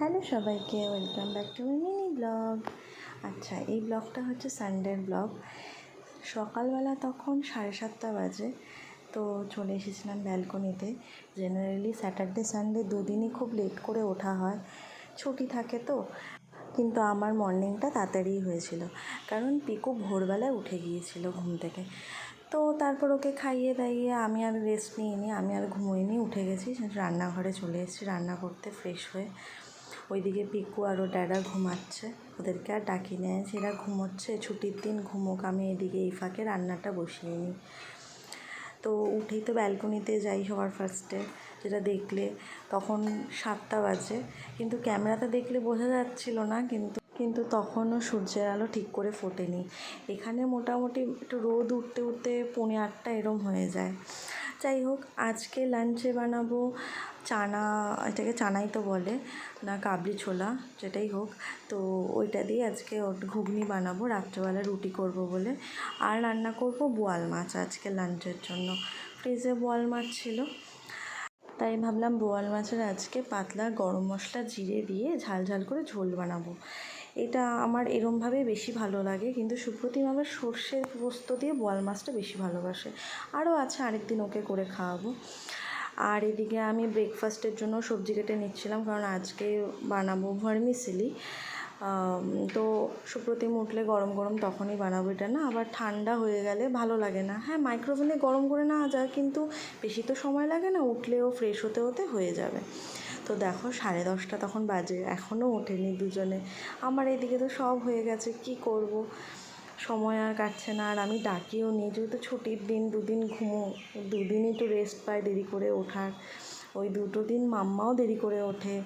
Hello সবাইকে, welcome back to my mini blog. আচ্ছা, এই ব্লগটা হচ্ছে সানডের ব্লগ। সকালবেলা তখন 7:30 বাজে। তো চলে এসেছিলাম ব্যালকনিতে। জেনারেলি স্যাটারডে সানডে দুদিনই খুব লেট করে ওঠা হয়, ছুটি থাকে তো। কিন্তু আমার মর্নিংটা তাড়াতাড়ি হয়েছিল, কারণ পিকু ভোরবেলায় উঠে গিয়েছিল ঘুম থেকে। তো তারপর ওকে খাইয়ে দাইয়ে আমি আর রেস্ট নিইনি, আমি আর ঘুমোইনি, উঠে গেছি। রান্নাঘরে চলে এসেছি রান্না করতে ফ্রেশ হয়ে। ওইদিকে পিকু আর ওর ড্যাডা ঘুমাচ্ছে, ওদেরকে আর ডাকি নেয়, সেরা ঘুমোচ্ছে, ছুটির দিন ঘুমোক। আমি এদিকে এই ফাঁকে রান্নাটা বসিয়ে নিই। তো উঠেই তো ব্যালকনিতে যাই সবার ফার্স্টে, যেটা দেখলে তখন 7টা বাজে, কিন্তু ক্যামেরাতে দেখলে বোঝা যাচ্ছিল না, কিন্তু তখনও সূর্যের আলো ঠিক করে ফোটেনি। এখানে মোটামুটি একটু রোদ উঠতে উঠতে 7:45 এরম হয়ে যায়। যাই হোক, আজকে লাঞ্চে বানাবো চানা, এটাকে চানাই তো বলে না, কাবলি ছোলা, যেটাই হোক। তো ওইটা দিয়ে আজকে ঘুগনি বানাবো, রাত্রেবেলা রুটি করব বলে। আর রান্না করব বোয়াল মাছ আজকে লাঞ্চের জন্য। ফ্রিজে বোয়াল মাছ ছিল, তাই ভাবলাম বোয়াল মাছের আজকে পাতলা গরম মশলা জিরে দিয়ে ঝাল ঝাল করে ঝোল বানাবো। এটা আমার এরমভাবেই বেশি ভালো লাগে, কিন্তু সুপ্রতিম আবার সর্ষের পোস্ত দিয়ে বোয়াল মাছটা বেশি ভালোবাসে। আরও আছে, আরেকদিন ওকে করে খাওয়াবো। আর এদিকে আমি ব্রেকফাস্টের জন্য সবজি কেটে নিচ্ছিলাম, কারণ আজকে বানাবো ভার্মিসেলি। তো সুপ্রতিম উঠলে গরম গরম তখনই বানাবো, এটা না আবার ঠান্ডা হয়ে গেলে ভালো লাগে না। হ্যাঁ, মাইক্রোওভেনে গরম করে নেওয়া যায়, কিন্তু বেশি তো সময় লাগে না, উঠলেও ফ্রেশ হতে হতে হয়ে যাবে। তো দেখো 10:30 তখন বাজে, এখনও ওঠেনি দুজনে। আমার এদিকে তো সব হয়ে গেছে, কি করব, সময় আর কাটছে না। আর আমি ডাকিও নি, যেহেতু ছুটির দিন, দুদিন দুদিনই একটু রেস্ট পায় দেরি করে ওঠার। ওই দুটো দিন মাম্মাও দেরি করে ওঠে,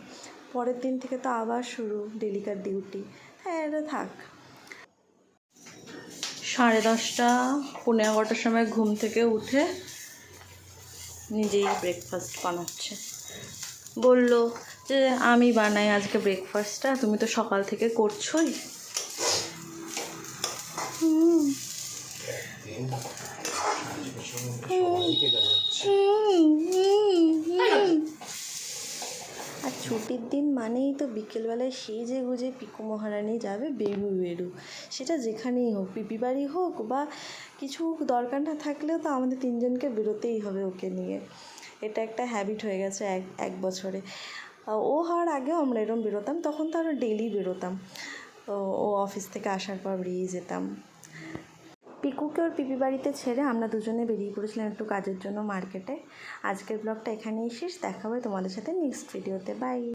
পরের দিন থেকে তো আবার শুরু ডেলিকার ডিউটি। হ্যাঁ, এটা থাক। 10:30 11:15 সময় ঘুম থেকে উঠে নিজেই ব্রেকফাস্ট বানাচ্ছে। বলল যে আমি বানাই আজকে ব্রেকফাস্টটা, তুমি তো সকাল থেকে করছোই। আর ছুটির দিন মানেই তো বিকেলবেলায় সেজে গুজে পিকু মহারানী যাবে বেরু, সেটা যেখানেই হোক, পিপি বাড়ি হোক বা কিছু দরকার না থাকলেও তো আমাদের তিনজনকে বেরোতেই হবে ওকে নিয়ে। এটা একটা হ্যাবিট হয়ে গেছে এক বছরে। ও হওয়ার আগেও আমরা এরম বেরোতাম, তখন তো আরও ডেলি বেরোতাম। ও অফিস থেকে আসার পর বেরিয়ে যেতাম। পিকুকে ওর পিপি বাড়িতে ছেড়ে আমরা দুজনে বেরিয়ে পড়েছিলাম একটু কাজের জন্য মার্কেটে। আজকের ব্লগটা এখানেই শেষ, দেখা হবে তোমাদের সাথে নেক্সট ভিডিওতে। বাই।